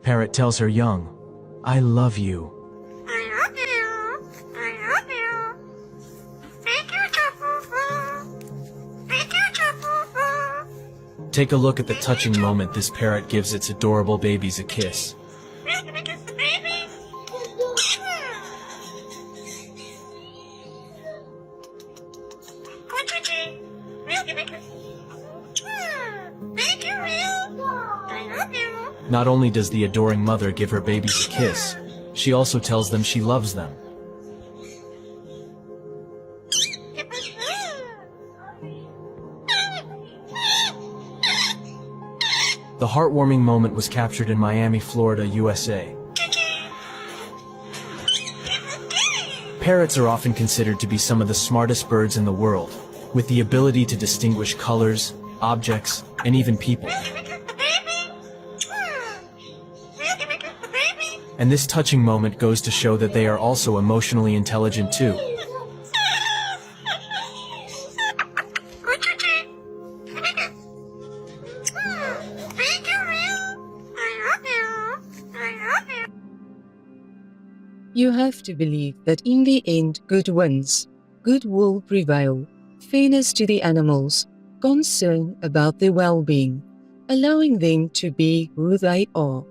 Parrot tells her young, "I love you." I love you. I love you. Thank you, Chapu. Thank you, Chapu. Take a look at the touching moment this parrot gives its adorable babies a kiss. Can I kiss the baby? Thank you, Will. I love you. Not only does the adoring mother give her babies a kiss, she also tells them she loves them. The heartwarming moment was captured in Miami, Florida, USA. Parrots are often considered to be some of the smartest birds in the world, with the ability to distinguish colors, objects, and even people. And this touching moment goes to show that they are also emotionally intelligent too. You have to believe that in the end good wins, good will prevail, fairness to the animals, concern about their well-being, allowing them to be who they are,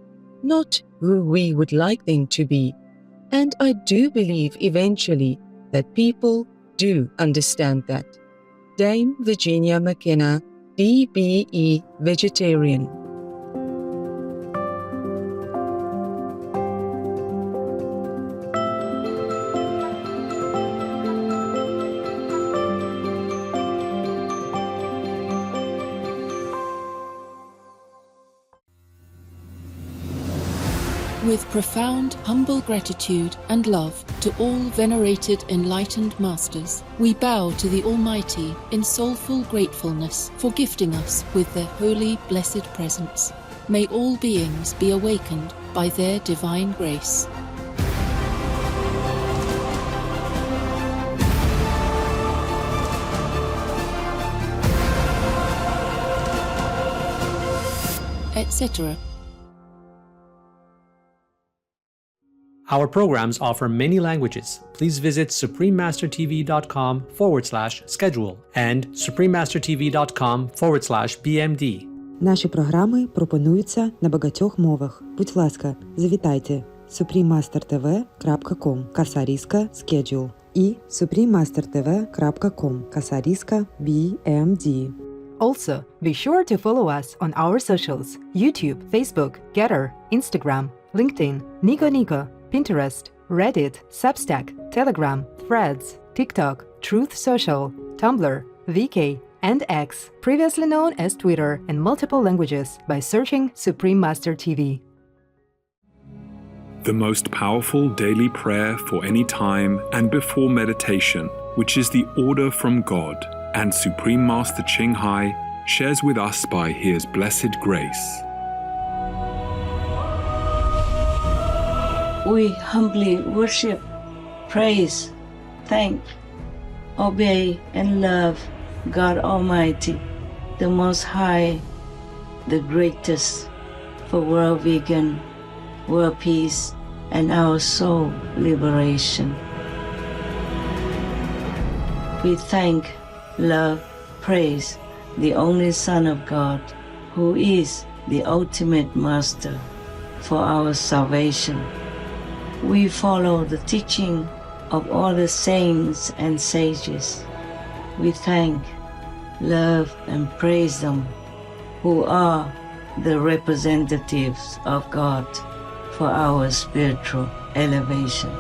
not who we would like them to be. And I do believe eventually that people do understand that. Dame Virginia McKenna, DBE Vegetarian. With profound, humble gratitude and love to all venerated enlightened masters, we bow to the Almighty in soulful gratefulness for gifting us with their holy, blessed presence. May all beings be awakened by their divine grace. Etc. Our programs offer many languages. Please visit suprememastertv.com/schedule and suprememastertv.com/bmd. Наші програми пропонуються на багатьох мовах. Будь ласка, завітайте suprememastertv.com/schedule і suprememastertv.com/bmd. Also, be sure to follow us on our socials: YouTube, Facebook, Getter, Instagram, LinkedIn, Nico, Pinterest, Reddit, Substack, Telegram, Threads, TikTok, Truth Social, Tumblr, VK, and X, previously known as Twitter, in multiple languages by searching Supreme Master TV. The most powerful daily prayer for any time and before meditation, which is the order from God, and Supreme Master Ching Hai shares with us by His blessed grace. We humbly worship, praise, thank, obey, and love God Almighty, the Most High, the greatest, for world vegan, world peace, and our soul liberation. We thank, love, praise the only Son of God, who is the ultimate Master for our salvation. We follow the teaching of all the saints and sages. We thank, love, and praise them, who are the representatives of God for our spiritual elevation.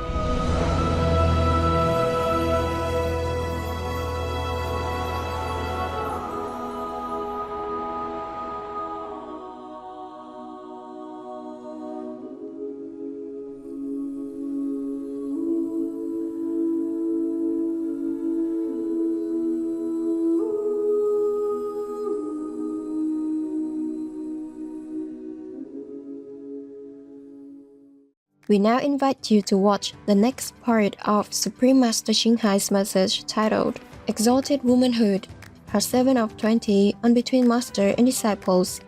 We now invite you to watch the next part of Supreme Master Ching Hai's message titled Exalted Womanhood, Part 7 of 20 on Between Master and Disciples.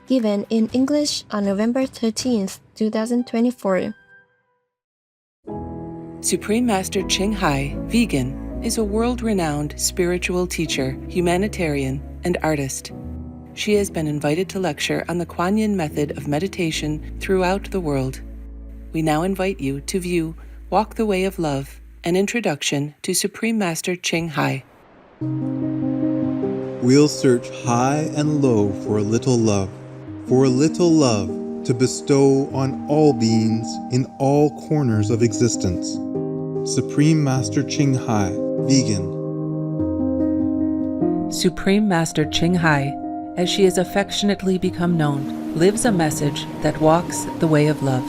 given in English on November 13th, 2024. Supreme Master Ching Hai, vegan, is a world-renowned spiritual teacher, humanitarian, and artist. She has been invited to lecture on the Kuan Yin method of meditation throughout the world. We now invite you to view Walk the Way of Love, an introduction to Supreme Master Ching Hai. We'll search high and low for a little love to bestow on all beings in all corners of existence. Supreme Master Ching Hai, vegan. Supreme Master Ching Hai, as she has affectionately become known, lives a message that walks the way of love.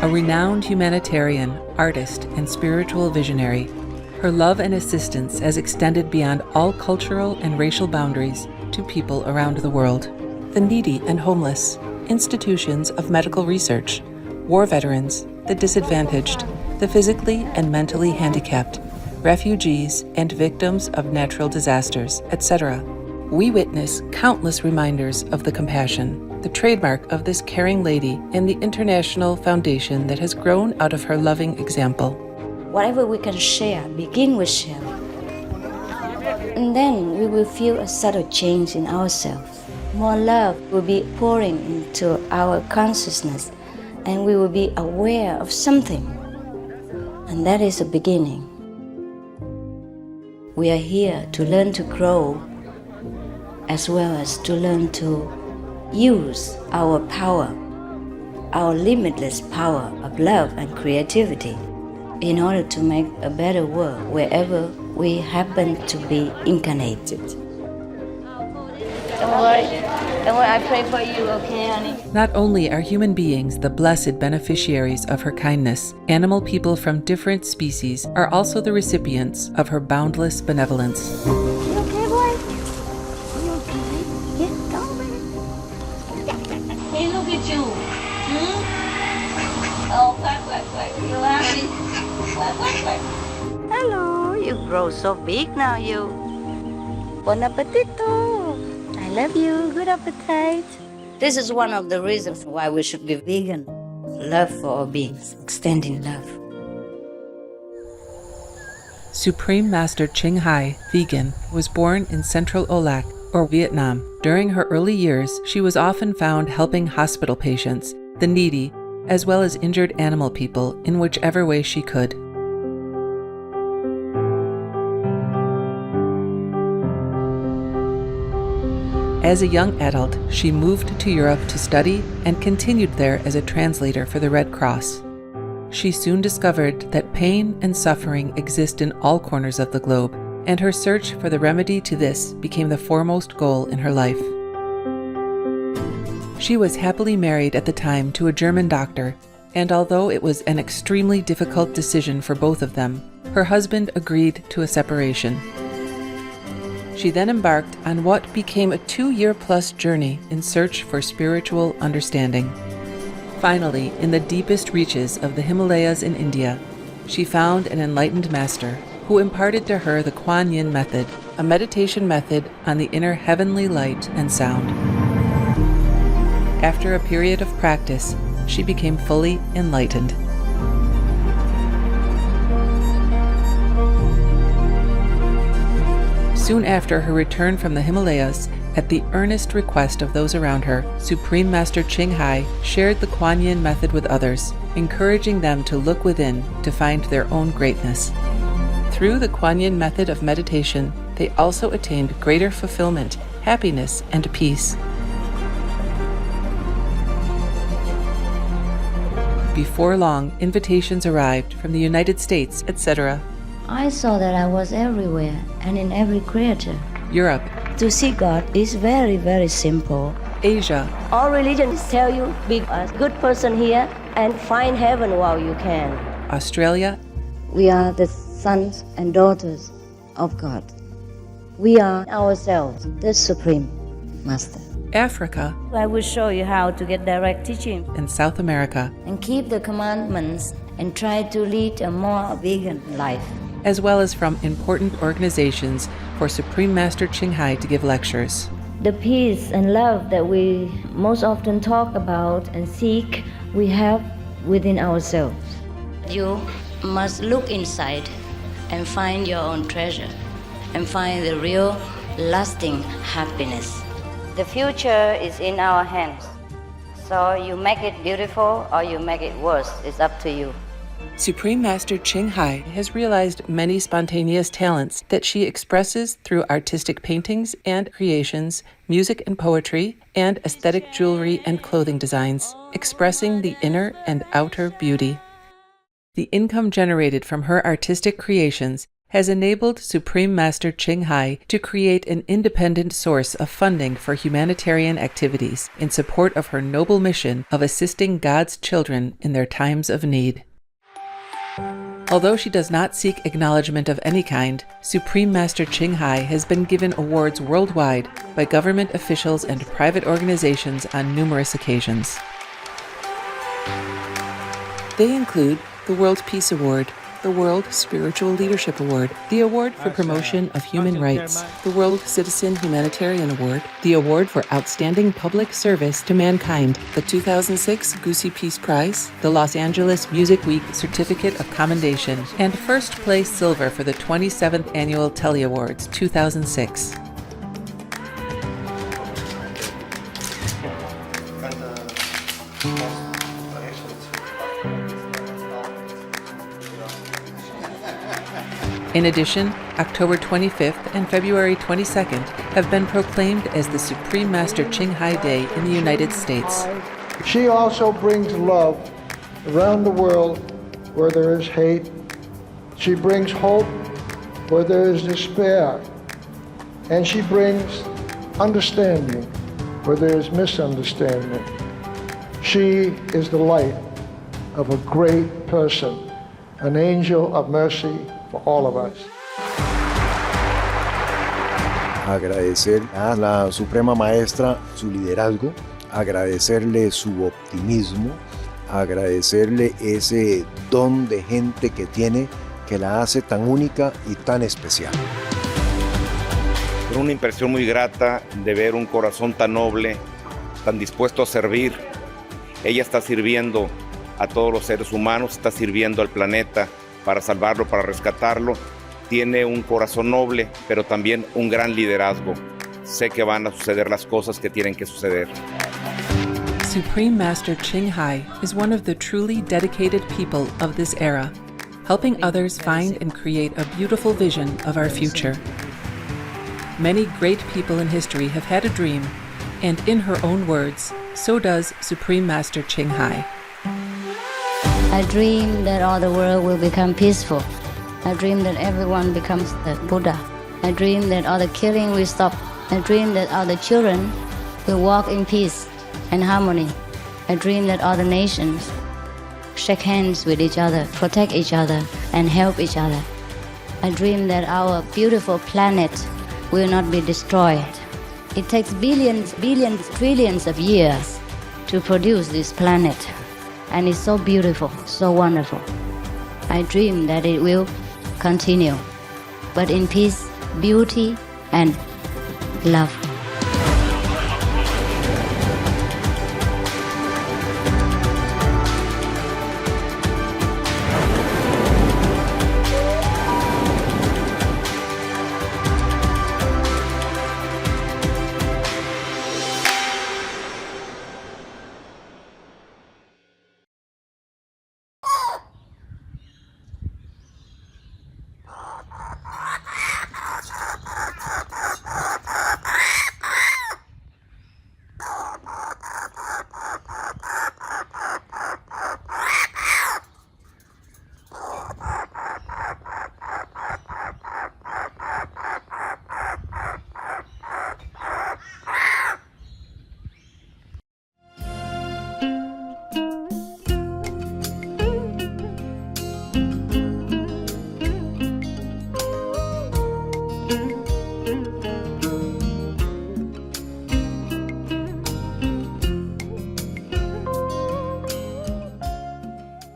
A renowned humanitarian, artist, and spiritual visionary, her love and assistance has extended beyond all cultural and racial boundaries to people around the world. The needy and homeless, institutions of medical research, war veterans, the disadvantaged, the physically and mentally handicapped, refugees, and victims of natural disasters, etc. We witness countless reminders of the compassion, the trademark of this caring lady, and the international foundation that has grown out of her loving example. Whatever we can share, begin with share. And then we will feel a subtle change in ourselves. More love will be pouring into our consciousness, and we will be aware of something. And that is a beginning. We are here to learn to grow, as well as to learn to use our power, our limitless power of love and creativity, in order to make a better world wherever we happen to be incarnated. Don't worry, I pray for you, okay, honey? Not only are human beings the blessed beneficiaries of her kindness, animal people from different species are also the recipients of her boundless benevolence. You okay, boy? You okay? Yeah, come on, baby. Hey, look at you. Oh, quack. You happy? Quack. Hello, you grow so big now, you. Bon appetito. I love you. Good appetite. This is one of the reasons why we should be vegan. Love for all beings, extending love. Supreme Master Ching Hai, vegan, was born in Central Olac, or Vietnam. During her early years, she was often found helping hospital patients, the needy, as well as injured animal people in whichever way she could. As a young adult, she moved to Europe to study and continued there as a translator for the Red Cross. She soon discovered that pain and suffering exist in all corners of the globe, and her search for the remedy to this became the foremost goal in her life. She was happily married at the time to a German doctor, and although it was an extremely difficult decision for both of them, her husband agreed to a separation. She then embarked on what became a 2-year-plus journey in search for spiritual understanding. Finally, in the deepest reaches of the Himalayas in India, she found an enlightened master who imparted to her the Kuan Yin method, a meditation method on the inner heavenly light and sound. After a period of practice, she became fully enlightened. Soon after her return from the Himalayas, at the earnest request of those around her, Supreme Master Ching Hai shared the Kuan Yin method with others, encouraging them to look within to find their own greatness. Through the Kuan Yin method of meditation, they also attained greater fulfillment, happiness, and peace. Before long, invitations arrived from the United States, etc. I saw that I was everywhere and in every creature. Europe. To see God is very, very simple. Asia. All religions tell you, be a good person here and find heaven while you can. Australia. We are the sons and daughters of God. We are ourselves, the Supreme Master. Africa. I will show you how to get direct teaching. And South America. And keep the commandments and try to lead a more vegan life. As well as from important organizations for Supreme Master Ching Hai to give lectures. The peace and love that we most often talk about and seek, we have within ourselves. You must look inside and find your own treasure and find the real, lasting happiness. The future is in our hands. So you make it beautiful or you make it worse. It's up to you. Supreme Master Ching Hai has realized many spontaneous talents that she expresses through artistic paintings and creations, music and poetry, and aesthetic jewelry and clothing designs, expressing the inner and outer beauty. The income generated from her artistic creations has enabled Supreme Master Ching Hai to create an independent source of funding for humanitarian activities in support of her noble mission of assisting God's children in their times of need. Although she does not seek acknowledgement of any kind, Supreme Master Ching Hai has been given awards worldwide by government officials and private organizations on numerous occasions. They include the World Peace Award, the World Spiritual Leadership Award, the Award for Promotion of Human Rights, the World Citizen Humanitarian Award, the Award for Outstanding Public Service to Mankind, the 2006 Goosey Peace Prize, the Los Angeles Music Week Certificate of Commendation, and first place silver for the 27th Annual Telly Awards 2006. In addition, October 25th and February 22nd have been proclaimed as the Supreme Master Ching Hai Day in the United States. She also brings love around the world where there is hate. She brings hope where there is despair. And she brings understanding where there is misunderstanding. She is the light of a great person, an angel of mercy for all of us. Agradecer a la Suprema Maestra su liderazgo, agradecerle su optimismo, agradecerle ese don de gente que tiene que la hace tan única y tan especial. Una impresión muy grata de ver un corazón tan noble, tan dispuesto a servir. Ella está sirviendo a todos los seres humanos, está sirviendo al planeta para salvarlo, para rescatarlo. Tiene un corazón noble, pero también un gran liderazgo. Sé que van a suceder las cosas que tienen que suceder. Supreme Master Ching Hai is one of the truly dedicated people of this era, helping others find and create a beautiful vision of our future. Many great people in history have had a dream, and in her own words, so does Supreme Master Ching Hai. I dream that all the world will become peaceful. I dream that everyone becomes the Buddha. I dream that all the killing will stop. I dream that all the children will walk in peace and harmony. I dream that all the nations shake hands with each other, protect each other, and help each other. I dream that our beautiful planet will not be destroyed. It takes billions, trillions of years to produce this planet. And it's so beautiful, so wonderful. I dream that it will continue, but in peace, beauty, and love.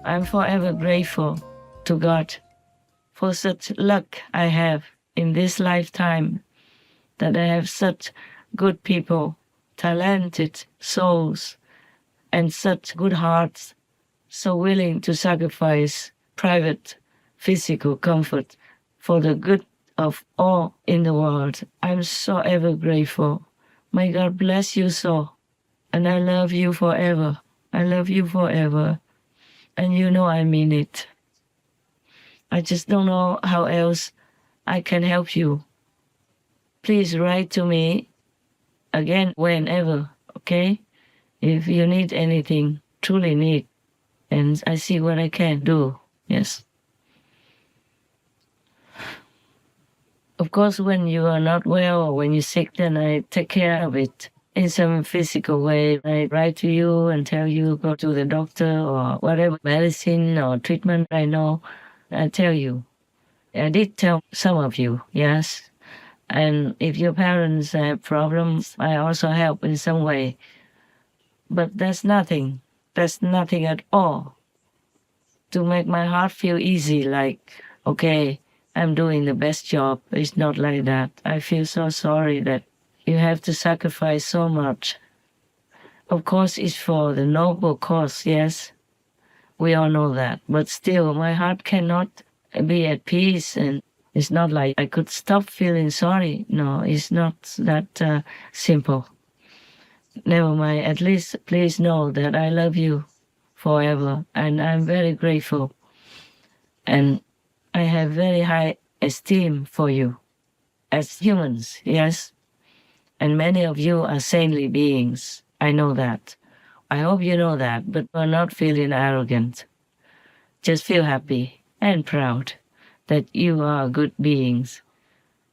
I'm forever grateful to God for such luck I have in this lifetime, that I have such good people, talented souls, and such good hearts, so willing to sacrifice private physical comfort for the good of all in the world. I'm so ever grateful. May God bless you so. And I love you forever. I love you forever. And you know I mean it. I just don't know how else I can help you. Please write to me again whenever, okay? If you need anything, truly need, and I see what I can do. Yes. Of course, when you are not well or when you're sick, then I take care of it in some physical way. I write to you and tell you go to the doctor or whatever medicine or treatment I know. I tell you. I did tell some of you, yes. And if your parents have problems, I also help in some way. But that's nothing. That's nothing at all to make my heart feel easy, like, okay, I'm doing the best job. It's not like that. I feel so sorry that you have to sacrifice so much. Of course, it's for the noble cause, yes. We all know that. But still, my heart cannot be at peace, and it's not like I could stop feeling sorry. No, it's not that simple. Never mind. At least please know that I love you forever, and I'm very grateful. And I have very high esteem for you as humans, yes? And many of you are saintly beings. I know that. I hope you know that, but you're not feeling arrogant. Just feel happy and proud that you are good beings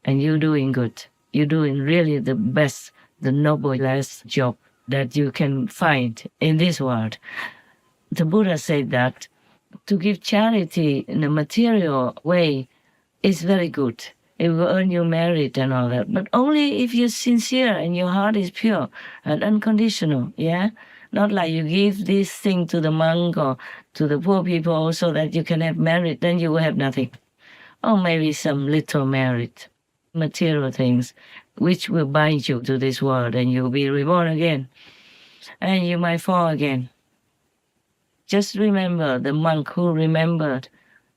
and you're doing good. You're doing really the best, the noblest job that you can find in this world. The Buddha said that to give charity in a material way is very good. It will earn you merit and all that. But only if you're sincere and your heart is pure and unconditional, yeah? Not like you give this thing to the monk or to the poor people so that you can have merit, then you will have nothing. Or maybe some little merit, material things, which will bind you to this world and you'll be reborn again. And you might fall again. Just remember the monk who remembered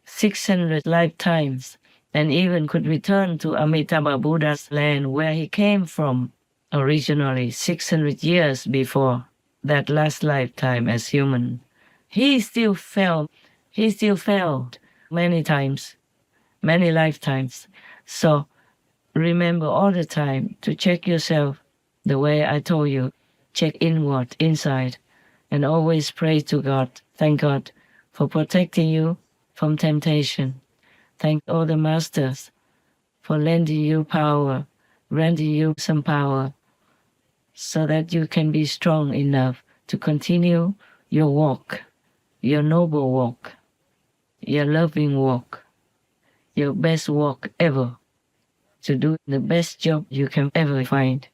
600 lifetimes and even could return to Amitabha Buddha's land where he came from originally 600 years before that last lifetime as human. He still fell. He still failed many times, many lifetimes. So remember all the time to check yourself the way I told you. Check inward, inside, and always pray to God. Thank God for protecting you from temptation. Thank all the masters for lending you power, granting you some power, so that you can be strong enough to continue your walk, your noble walk, your loving walk, your best walk ever, to do the best job you can ever find.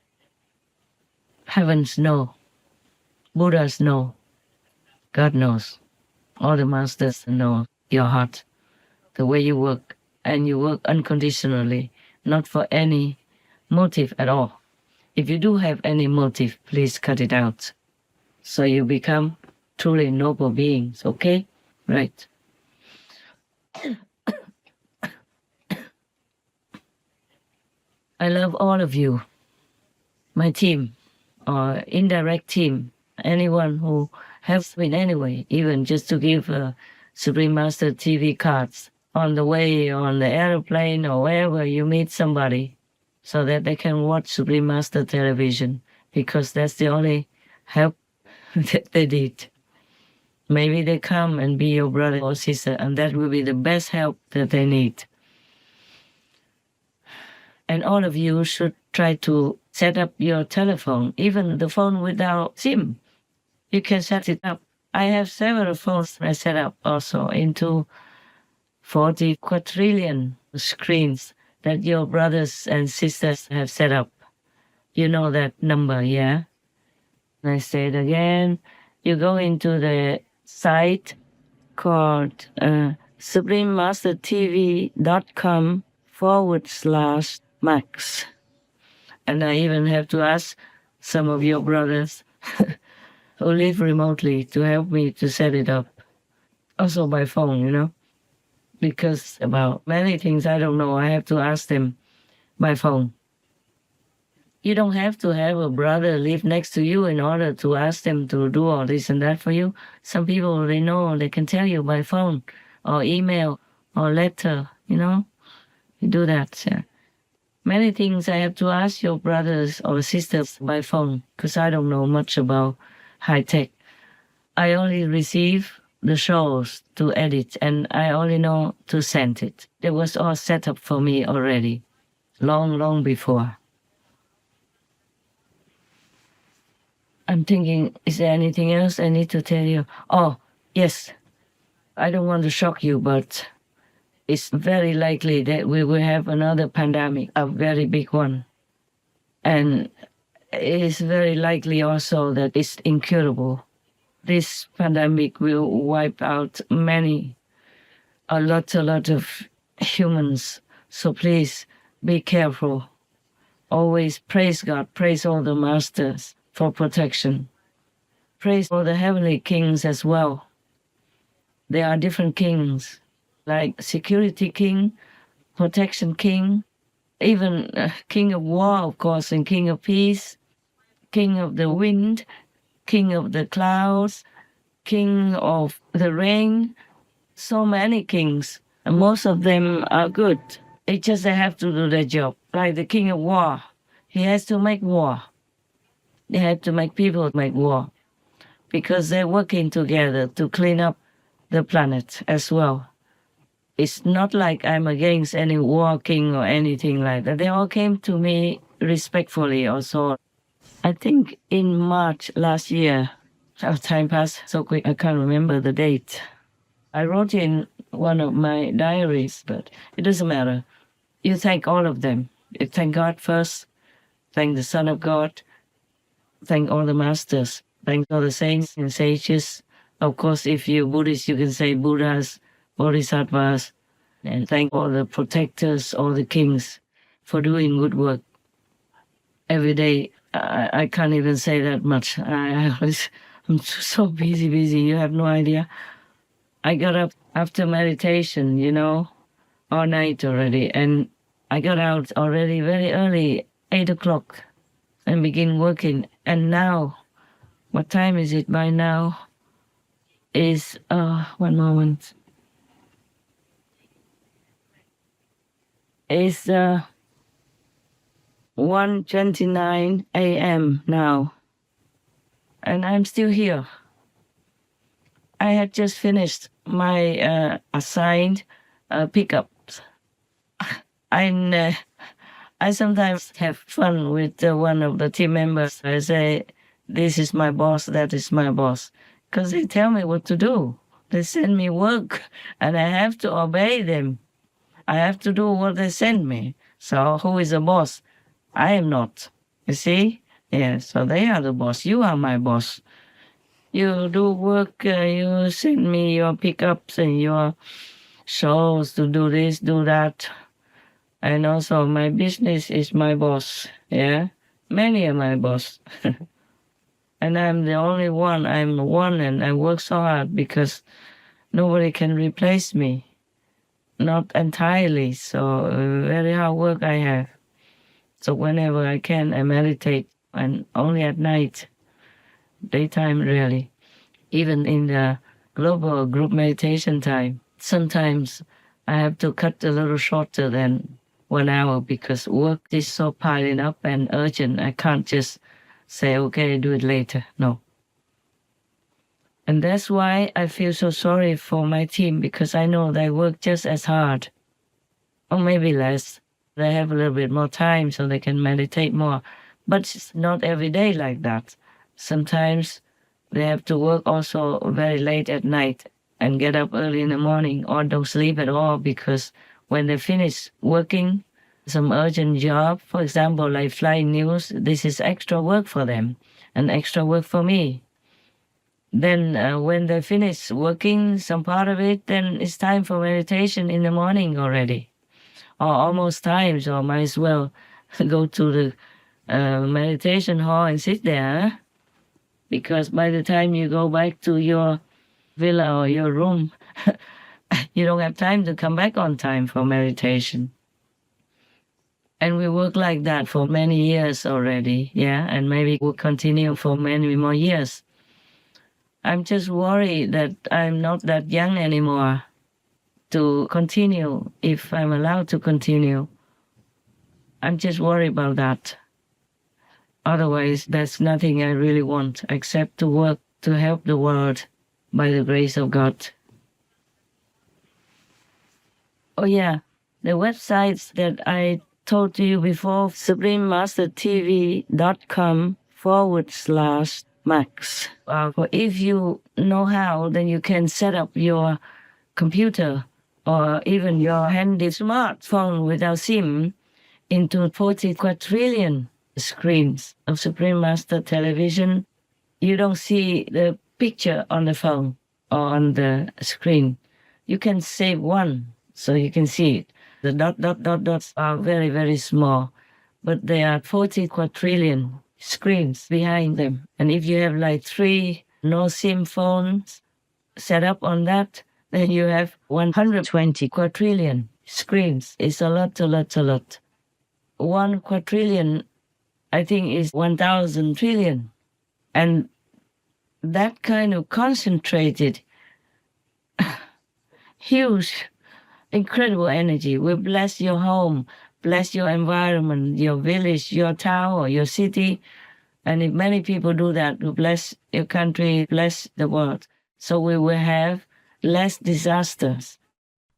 Heavens know, Buddhas know, God knows, all the masters know your heart, the way you work, and you work unconditionally, not for any motive at all. If you do have any motive, please cut it out, so you become truly noble beings, okay? Right. I love all of you, my team, or indirect team, anyone who helps me in any way, even just to give Supreme Master TV cards on the way, on the airplane, or wherever you meet somebody, so that they can watch Supreme Master television, because that's the only help that they need. Maybe they come and be your brother or sister, and that will be the best help that they need. And all of you should try to set up your telephone, even the phone without SIM. You can set it up. I have several phones I set up also into 40 quadrillion screens that your brothers and sisters have set up. You know that number, yeah? I say it again. You go into the site called suprememastertv.com/max. And I even have to ask some of your brothers who live remotely to help me to set it up. Also by phone, because about many things I don't know, I have to ask them by phone. You don't have to have a brother live next to you in order to ask them to do all this and that for you. Some people, they know, they can tell you by phone or email or letter, You do that. Many things I have to ask your brothers or sisters by phone because I don't know much about high tech. I only receive the shows to edit and I only know to send it. It was all set up for me already, long, long before. I'm thinking, is there anything else I need to tell you? Oh, yes. I don't want to shock you, but it's very likely that we will have another pandemic, a very big one. And it is very likely also that it's incurable. This pandemic will wipe out a lot of humans. So please be careful. Always praise God, praise all the masters for protection. Praise all the heavenly kings as well. There are different kings, like security king, protection king, even king of war, of course, and king of peace, king of the wind, king of the clouds, king of the rain. So many kings, and most of them are good. It's just they have to do their job. Like the king of war, he has to make war. They have to make people make war because they're working together to clean up the planet as well. It's not like I'm against any war king or anything like that. They all came to me respectfully also. I think in March last year, time passed so quick I can't remember the date. I wrote in one of my diaries, but it doesn't matter. You thank all of them. You thank God first, thank the Son of God, thank all the masters, thank all the saints and sages. Of course, if you're Buddhist, you can say Buddhas, Bodhisattvas, and thank all the protectors, all the kings for doing good work every day. I can't even say that much. I'm so busy. You have no idea. I got up after meditation, all night already, and I got out already very early, 8 o'clock, and begin working. And now, what time is it by now? Is, one moment. It's 1:29 a.m. now, and I'm still here. I had just finished my assigned pickups. I sometimes have fun with one of the team members. I say, this is my boss, that is my boss, because they tell me what to do. They send me work, and I have to obey them. I have to do what they send me. So who is the boss? I am not. You see? Yeah, so they are the boss. You are my boss. You do work, you send me your pickups and your shows to do this, do that. And also my business is my boss. Yeah? Many are my boss. And I'm the only one. I'm one and I work so hard because nobody can replace me. Not entirely. So very hard work I have. So whenever I can, I meditate, and only at night, daytime really. Even in the global group meditation time, sometimes I have to cut a little shorter than 1 hour because work is so piling up and urgent. I can't just say, okay, do it later. No. And that's why I feel so sorry for my team, because I know they work just as hard, or maybe less. They have a little bit more time so they can meditate more. But it's not every day like that. Sometimes they have to work also very late at night and get up early in the morning, or don't sleep at all, because when they finish working some urgent job, for example, like flying news, this is extra work for them and extra work for me. Then when they finish working some part of it, then it's time for meditation in the morning already. Or almost time, so might as well go to the meditation hall and sit there, because by the time you go back to your villa or your room, you don't have time to come back on time for meditation. And we work like that for many years already, yeah, and maybe we'll continue for many more years. I'm just worried that I'm not that young anymore to continue, if I'm allowed to continue. I'm just worried about that. Otherwise, there's nothing I really want except to work to help the world by the grace of God. Oh yeah, the websites that I told to you before, suprememastertv.com/Max. If you know how, then you can set up your computer or even your handy smartphone without SIM into 40 quadrillion screens of Supreme Master television. You don't see the picture on the phone or on the screen. You can save one so you can see it. The dots are very, very small, but there are 40 quadrillion screens behind them. And if you have like 3 no SIM phones set up on that, then you have 120 quadrillion screens. It's a lot. 1 quadrillion, I think, is 1,000 trillion. And that kind of concentrated, huge, incredible energy will bless your home, bless your environment, your village, your town, or your city. And if many people do that, will bless your country, bless the world. So we will have less disasters.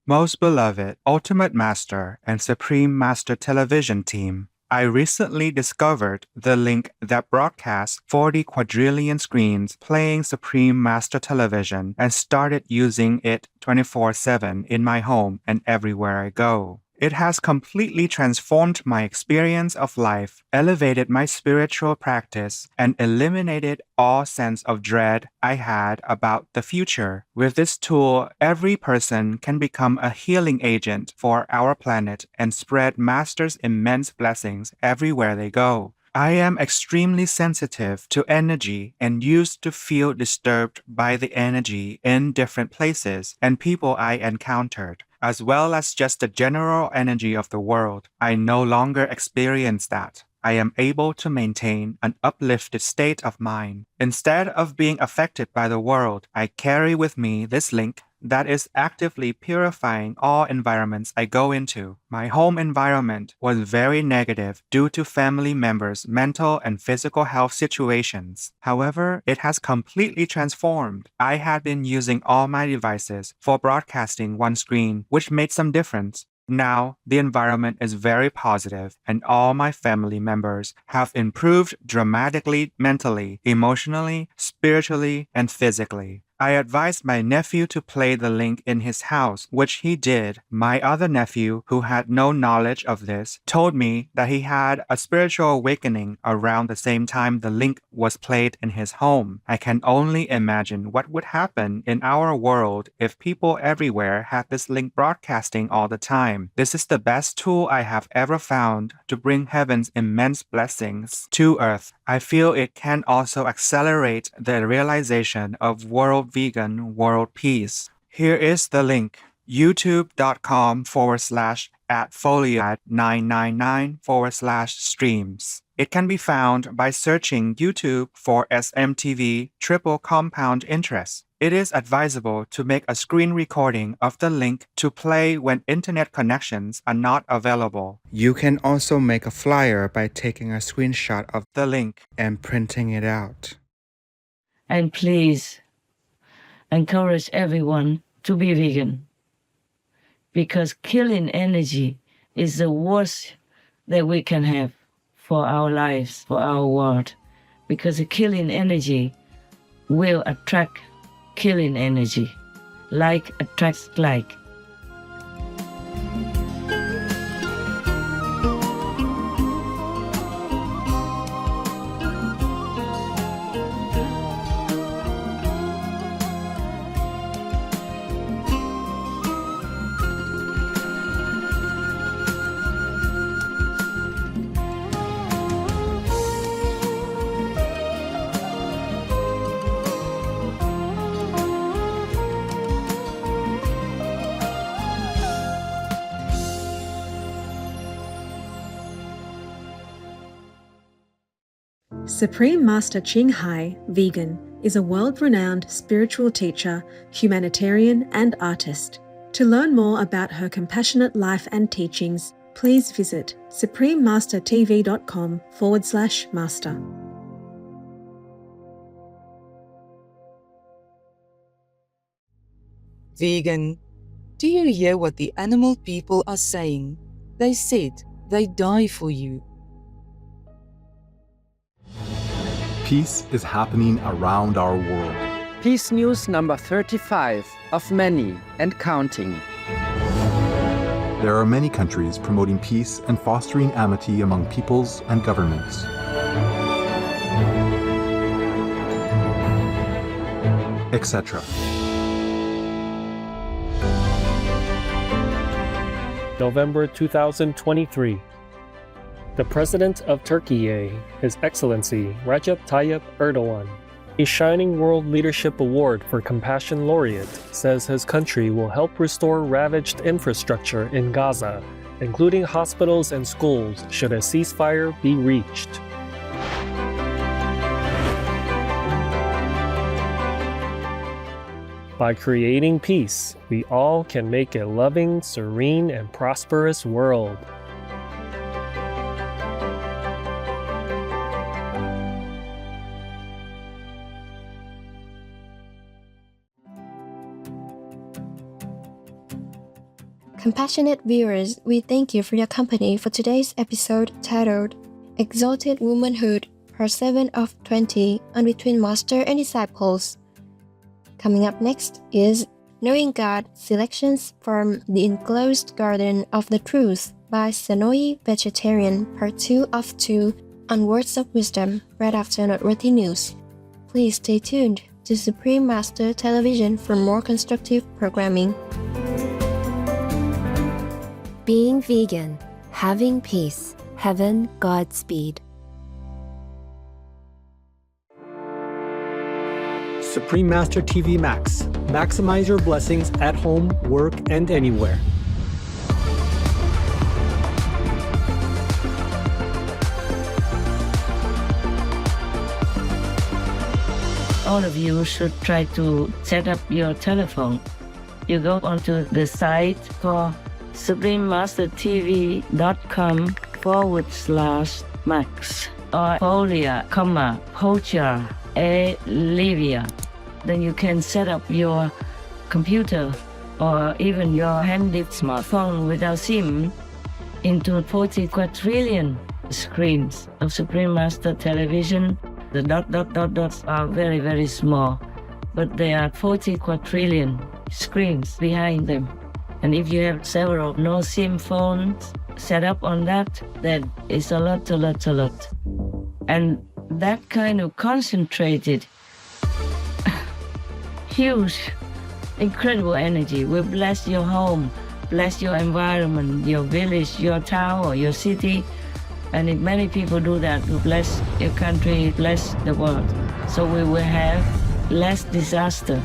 Most beloved Ultimate Master and Supreme Master Television team, I recently discovered the link that broadcasts 40 quadrillion screens playing Supreme Master Television and started using it 24/7 in my home and everywhere I go. It has completely transformed my experience of life, elevated my spiritual practice, and eliminated all sense of dread I had about the future. With this tool, every person can become a healing agent for our planet and spread Master's immense blessings everywhere they go. I am extremely sensitive to energy and used to feel disturbed by the energy in different places and people I encountered, as well as just the general energy of the world. I no longer experience that. I am able to maintain an uplifted state of mind. Instead of being affected by the world, I carry with me this link that is actively purifying all environments I go into. My home environment was very negative due to family members' mental and physical health situations. However, it has completely transformed. I had been using all my devices for broadcasting one screen, which made some difference. Now, the environment is very positive, and all my family members have improved dramatically mentally, emotionally, spiritually, and physically. I advised my nephew to play the link in his house, which he did. My other nephew, who had no knowledge of this, told me that he had a spiritual awakening around the same time the link was played in his home. I can only imagine what would happen in our world if people everywhere had this link broadcasting all the time. This is the best tool I have ever found to bring heaven's immense blessings to earth. I feel it can also accelerate the realization of world vegan world peace. Here is the link: youtube.com/@foliad999/streams. It can be found by searching YouTube for SMTV triple compound interest. It is advisable to make a screen recording of the link to play when internet connections are not available. You can also make a flyer by taking a screenshot of the link and printing it out. And please encourage everyone to be vegan, because killing energy is the worst that we can have for our lives, for our world, because the killing energy will attract killing energy. Like attracts like. Supreme Master Ching Hai, vegan, is a world-renowned spiritual teacher, humanitarian, and artist. To learn more about her compassionate life and teachings, please visit suprememastertv.com/master. Vegan. Do you hear what the animal people are saying? They said they die for you. Peace is happening around our world. Peace News number 35 of many and counting. There are many countries promoting peace and fostering amity among peoples and governments. Etc. November 2023. The President of Turkey, His Excellency Recep Tayyip Erdogan, a Shining World Leadership Award for Compassion laureate, says his country will help restore ravaged infrastructure in Gaza, including hospitals and schools, should a ceasefire be reached. By creating peace, we all can make a loving, serene, and prosperous world. Compassionate viewers, we thank you for your company for today's episode titled Exalted Womanhood, Part 7 of 20 on Between Master and Disciples. Coming up next is Knowing God Selections from The Enclosed Garden of the Truth by Sonoy Vegetarian, Part 2 of 2 on Words of Wisdom, right after Noteworthy News. Please stay tuned to Supreme Master Television for more constructive programming. Being vegan, having peace, heaven, Godspeed. Supreme Master TV Max. Maximize your blessings at home, work, and anywhere. All of you should try to set up your telephone. You go onto the site for suprememastertv.com/max or Folia, Pocha, Livia. Then you can set up your computer or even your handy smartphone without SIM into 40 quadrillion screens of Supreme Master Television. The dots are very, very small, but there are 40 quadrillion screens behind them. And if you have several no-SIM phones set up on that, then it's a lot. And that kind of concentrated, huge, incredible energy will bless your home, bless your environment, your village, your town, or your city. And if many people do that, will bless your country, bless the world. So we will have less disasters.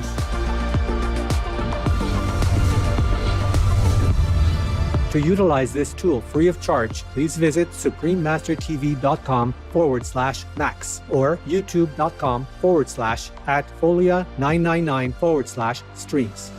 To utilize this tool free of charge, please visit suprememastertv.com/max or youtube.com/@folia999/streams.